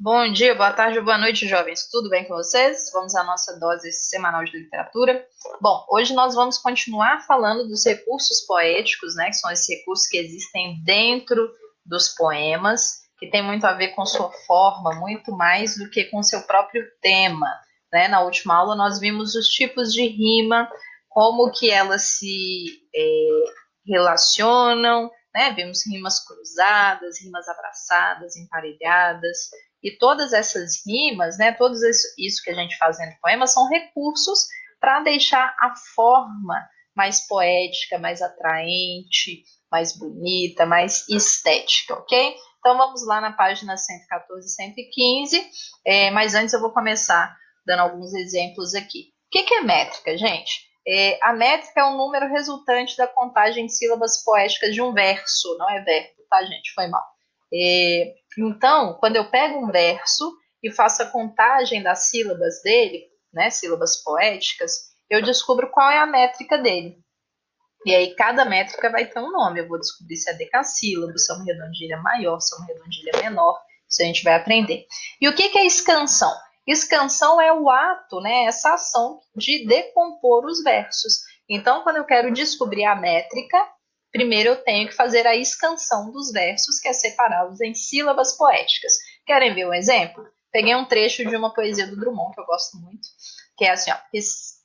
Bom dia, boa tarde, boa noite, jovens. Tudo bem com vocês? Vamos à nossa dose semanal de literatura. Bom, hoje nós vamos continuar falando dos recursos poéticos, né, que são esses recursos que existem dentro dos poemas, que tem muito a ver com sua forma, muito mais do que com seu próprio tema, né? Na última aula nós vimos os tipos de rima, como que elas se relacionam, né? Vimos rimas cruzadas, rimas abraçadas, emparelhadas, e todas essas rimas, né, tudo isso que a gente faz dentro do poema são recursos para deixar a forma mais poética, mais atraente, mais bonita, mais estética, ok? Então vamos lá na página 114 e 115, mas antes eu vou começar dando alguns exemplos aqui. O que é métrica, gente? A métrica é um número resultante da contagem de sílabas poéticas de um verso, não é verbo, tá, gente? Foi mal. Então, quando eu pego um verso e faço a contagem das sílabas dele, né, sílabas poéticas, eu descubro qual é a métrica dele. E aí, cada métrica vai ter um nome. Eu vou descobrir se é decassílabo, se é uma redondilha maior, se é uma redondilha menor. Isso a gente vai aprender. E o que é escansão? Escansão é o ato, né, essa ação de decompor os versos. Então, quando eu quero descobrir a métrica, primeiro eu tenho que fazer a escansão dos versos, que é separá-los em sílabas poéticas. Querem ver um exemplo? Peguei um trecho de uma poesia do Drummond, que eu gosto muito, que é assim, ó,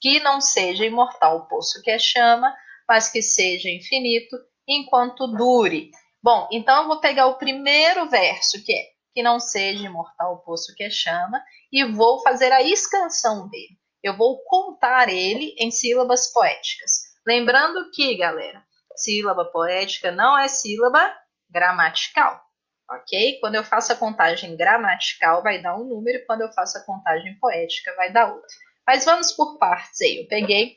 que não seja imortal o poço que é chama, mas que seja infinito enquanto dure. Bom, então eu vou pegar o primeiro verso, que é que não seja imortal o poço que é chama, e vou fazer a escansão dele. Eu vou contar ele em sílabas poéticas. Lembrando que, galera, sílaba poética não é sílaba gramatical, ok? Quando eu faço a contagem gramatical, vai dar um número, quando eu faço a contagem poética, vai dar outro. Mas vamos por partes aí. Eu peguei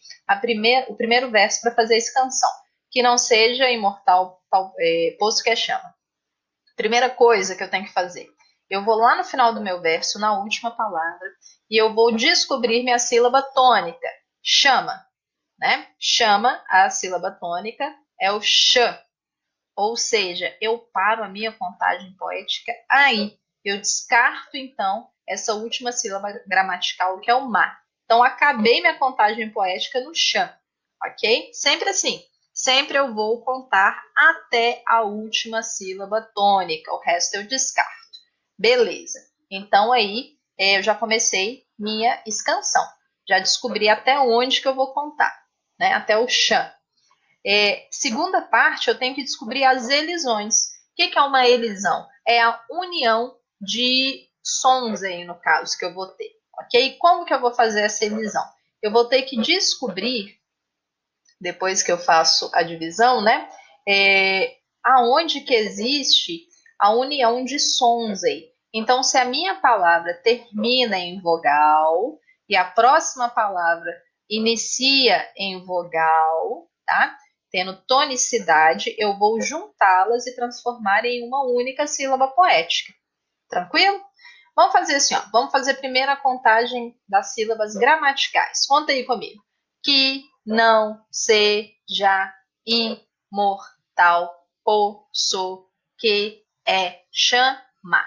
o primeiro verso para fazer essa canção. Que não seja imortal, posto que é chama. Primeira coisa que eu tenho que fazer. Eu vou lá no final do meu verso, na última palavra, e eu vou descobrir minha sílaba tônica. Chama, né? Chama, a sílaba tônica, é o ch. Ou seja, eu paro a minha contagem poética aí. Eu descarto, então, essa última sílaba gramatical, que é o ma. Então, acabei minha contagem poética no chan, ok? Sempre assim. Sempre eu vou contar até a última sílaba tônica. O resto eu descarto. Beleza. Então, aí, eu já comecei minha escansão. Já descobri até onde que eu vou contar, né? Até o chan. Segunda parte, eu tenho que descobrir as elisões. O que é uma elisão? É a união de sons aí, no caso, que eu vou ter. Ok? Como que eu vou fazer essa elisão? Eu vou ter que descobrir, depois que eu faço a divisão, né? Aonde que existe a união de sons aí. Então, se a minha palavra termina em vogal e a próxima palavra inicia em vogal, tá? Tendo tonicidade, eu vou juntá-las e transformar em uma única sílaba poética. Tranquilo? Vamos fazer assim, ó. Vamos fazer primeiro a contagem das sílabas gramaticais. Conta aí comigo. Que não seja imortal poço que é chama.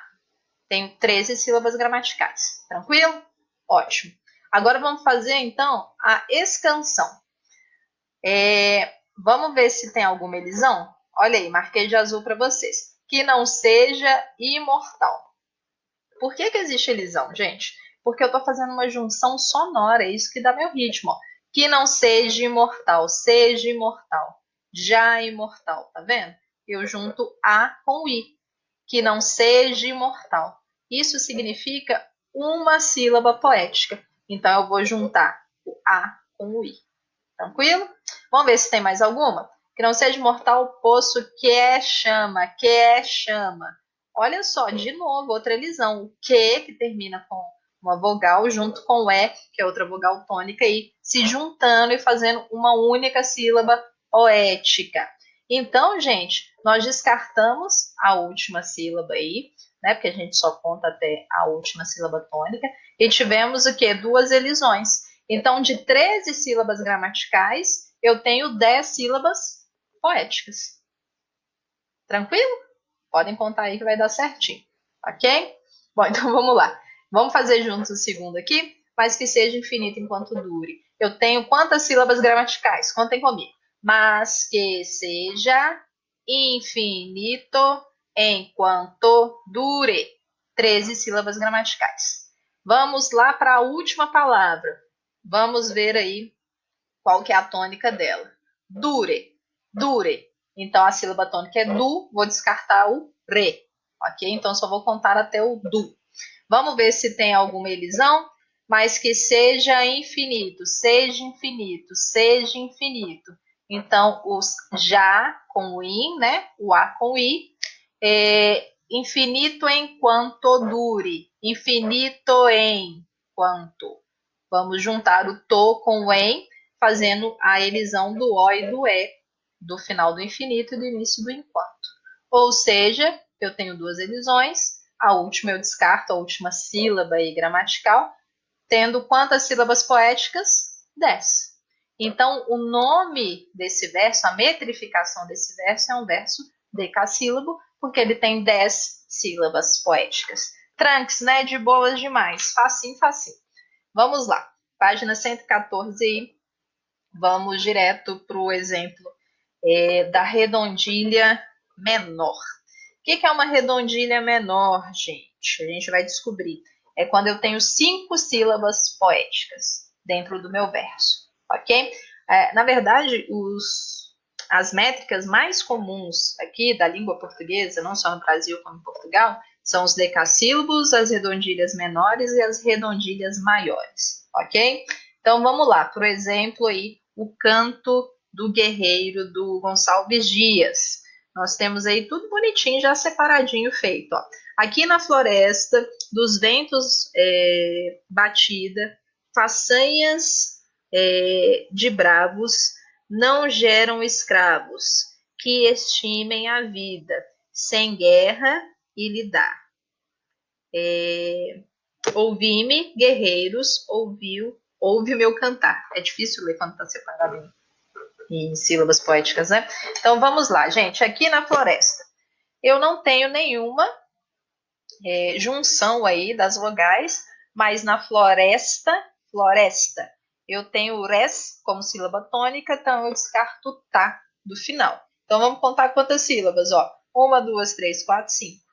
Tenho 13 sílabas gramaticais. Tranquilo? Ótimo. Agora vamos fazer então a escansão. Vamos ver se tem alguma elisão? Olha aí, marquei de azul para vocês. Que não seja imortal. Por que existe elisão, gente? Porque eu estou fazendo uma junção sonora, é isso que dá meu ritmo. Ó. Que não seja imortal, já imortal, tá vendo? Eu junto A com I. Que não seja imortal. Isso significa uma sílaba poética. Então eu vou juntar o A com o I. Tranquilo? Vamos ver se tem mais alguma? Que não seja mortal o poço que é chama, que é chama. Olha só, de novo, outra elisão. O que termina com uma vogal junto com o E, que é outra vogal tônica, e se juntando e fazendo uma única sílaba poética. Então, gente, nós descartamos a última sílaba aí, né? Porque a gente só conta até a última sílaba tônica, e tivemos o quê? Duas elisões. Então, de 13 sílabas gramaticais, eu tenho 10 sílabas poéticas. Tranquilo? Podem contar aí que vai dar certinho. Ok? Bom, então vamos lá. Vamos fazer juntos o segundo aqui, mas que seja infinito enquanto dure. Eu tenho quantas sílabas gramaticais? Contem comigo. Mas que seja infinito enquanto dure. 13 sílabas gramaticais. Vamos lá para a última palavra. Vamos ver aí qual que é a tônica dela. Dure, dure. Então, a sílaba tônica é du, vou descartar o re, ok? Então, só vou contar até o du. Vamos ver se tem alguma elisão, mas que seja infinito, seja infinito, seja infinito. Então, os já com o in, né? O a com o i, infinito enquanto dure, infinito enquanto. Vamos juntar o to com o em, fazendo a elisão do o e do e, do final do infinito e do início do enquanto. Ou seja, eu tenho duas elisões, a última eu descarto, a última sílaba aí gramatical, tendo quantas sílabas poéticas? 10. Então, o nome desse verso, a metrificação desse verso é um verso decassílabo, porque ele tem 10 sílabas poéticas. Tranques, né? De boas demais. Facinho, facinho. Vamos lá. Página 114 aí. Vamos direto para o exemplo da redondilha menor. O que é uma redondilha menor, gente? A gente vai descobrir. É quando eu tenho 5 sílabas poéticas dentro do meu verso, ok? Na verdade, as métricas mais comuns aqui da língua portuguesa, não só no Brasil como em Portugal, são os decassílabos, as redondilhas menores e as redondilhas maiores, ok? Então vamos lá, por exemplo, aí o canto do guerreiro do Gonçalves Dias. Nós temos aí tudo bonitinho, já separadinho feito. Ó. Aqui na floresta, dos ventos batida, façanhas de bravos não geram escravos, que estimem a vida, sem guerra e lidar. Ouvi-me, guerreiros, ouve o meu cantar. É difícil ler quando está separado em sílabas poéticas, né? Então vamos lá, gente. Aqui na floresta, eu não tenho nenhuma junção aí das vogais, mas na floresta, eu tenho o res como sílaba tônica, então eu descarto o tá do final. Então vamos contar quantas sílabas, ó. 1, 2, 3, 4, 5.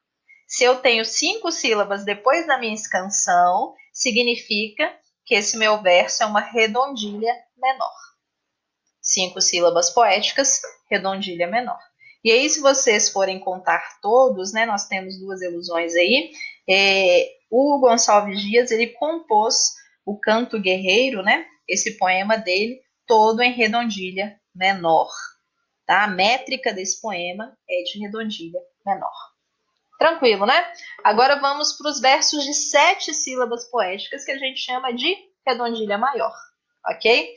Se eu tenho 5 sílabas depois da minha escansão, significa que esse meu verso é uma redondilha menor. 5 sílabas poéticas, redondilha menor. E aí, se vocês forem contar todos, né, nós temos duas ilusões aí, o Gonçalves Dias, ele compôs o Canto Guerreiro, né, esse poema dele, todo em redondilha menor. Tá? A métrica desse poema é de redondilha menor. Tranquilo, né? Agora vamos para os versos de 7 sílabas poéticas, que a gente chama de redondilha maior, ok?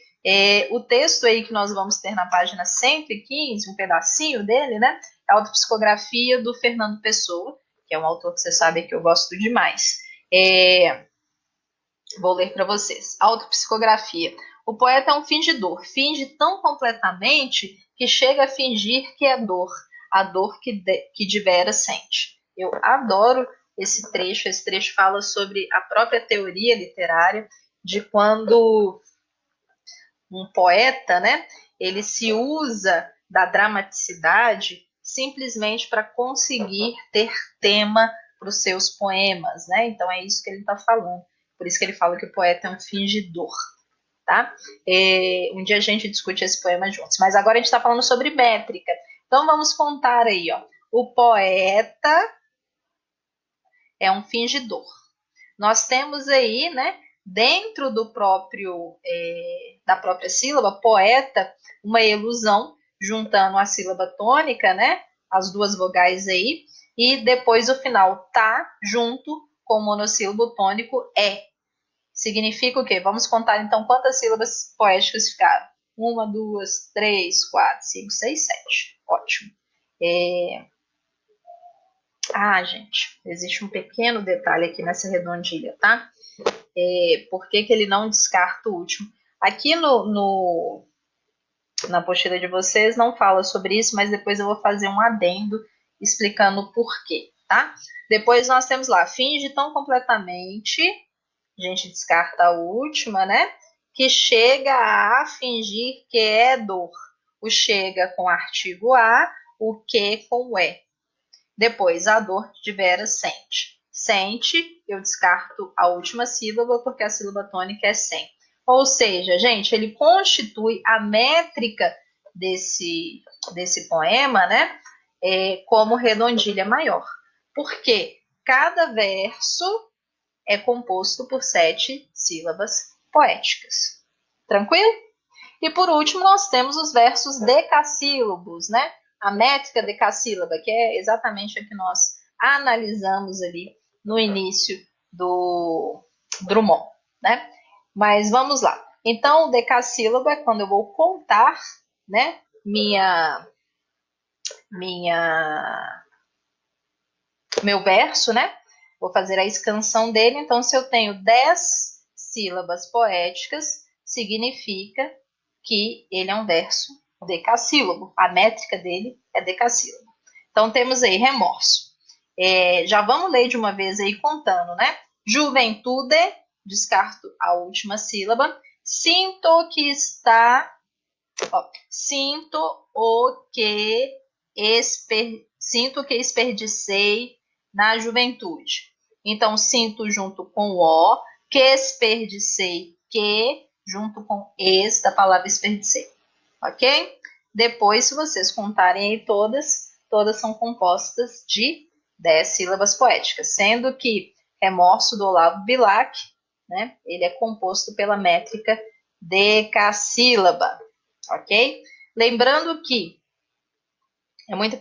O texto aí que nós vamos ter na página 115, um pedacinho dele, né? É a autopsicografia do Fernando Pessoa, que é um autor que você sabe que eu gosto demais. Vou ler para vocês. Autopsicografia. O poeta é um fingidor, finge tão completamente que chega a fingir que é dor, a dor que de veras sente. Eu adoro esse trecho fala sobre a própria teoria literária, de quando um poeta, né, ele se usa da dramaticidade simplesmente para conseguir ter tema para os seus poemas, né? Então é isso que ele está falando. Por isso que ele fala que o poeta é um fingidor, tá? Um dia a gente discute esse poema juntos. Mas agora a gente está falando sobre métrica. Então vamos contar aí, ó. O poeta é um fingidor. Nós temos aí, né, dentro do próprio da própria sílaba poeta, uma elusão juntando a sílaba tônica, né, as duas vogais aí, e depois o final tá junto com o monossílabo tônico é. Significa o quê? Vamos contar então quantas sílabas poéticas ficaram. 1, 2, 3, 4, 5, 6, 7. Ótimo. Gente, existe um pequeno detalhe aqui nessa redondilha, tá? Por que ele não descarta o último? Aqui na apostila de vocês não fala sobre isso, mas depois eu vou fazer um adendo explicando o porquê. tá? Depois nós temos lá, finge tão completamente, a gente descarta a última, né? Que chega a fingir que é dor. O chega com artigo a, o que com o é. Depois, a dor de Vera sente. Sente, eu descarto a última sílaba, porque a sílaba tônica é sem. Ou seja, gente, ele constitui a métrica desse poema, né? Como redondilha maior. Porque cada verso é composto por 7 sílabas poéticas. Tranquilo? E por último, nós temos os versos decassílabos, né? A métrica decassílaba, que é exatamente a que nós analisamos ali no início do Drummond, né? Mas vamos lá. Então, o decassílabo é quando eu vou contar, né? Meu verso, né? Vou fazer a escansão dele. Então, se eu tenho 10 sílabas poéticas, significa que ele é um verso decassílabo. A métrica dele é decassílabo. Então, temos aí remorso. Já vamos ler de uma vez aí contando, né? Juventude, descarto a última sílaba. Sinto que está... sinto que desperdicei na juventude. Então, sinto junto com o, que desperdicei, que, junto com esse da palavra desperdicei. Ok? Depois, se vocês contarem aí todas são compostas de 10 sílabas poéticas, sendo que Remorso do Olavo Bilac, né, ele é composto pela métrica decassílaba, ok? Lembrando que é muito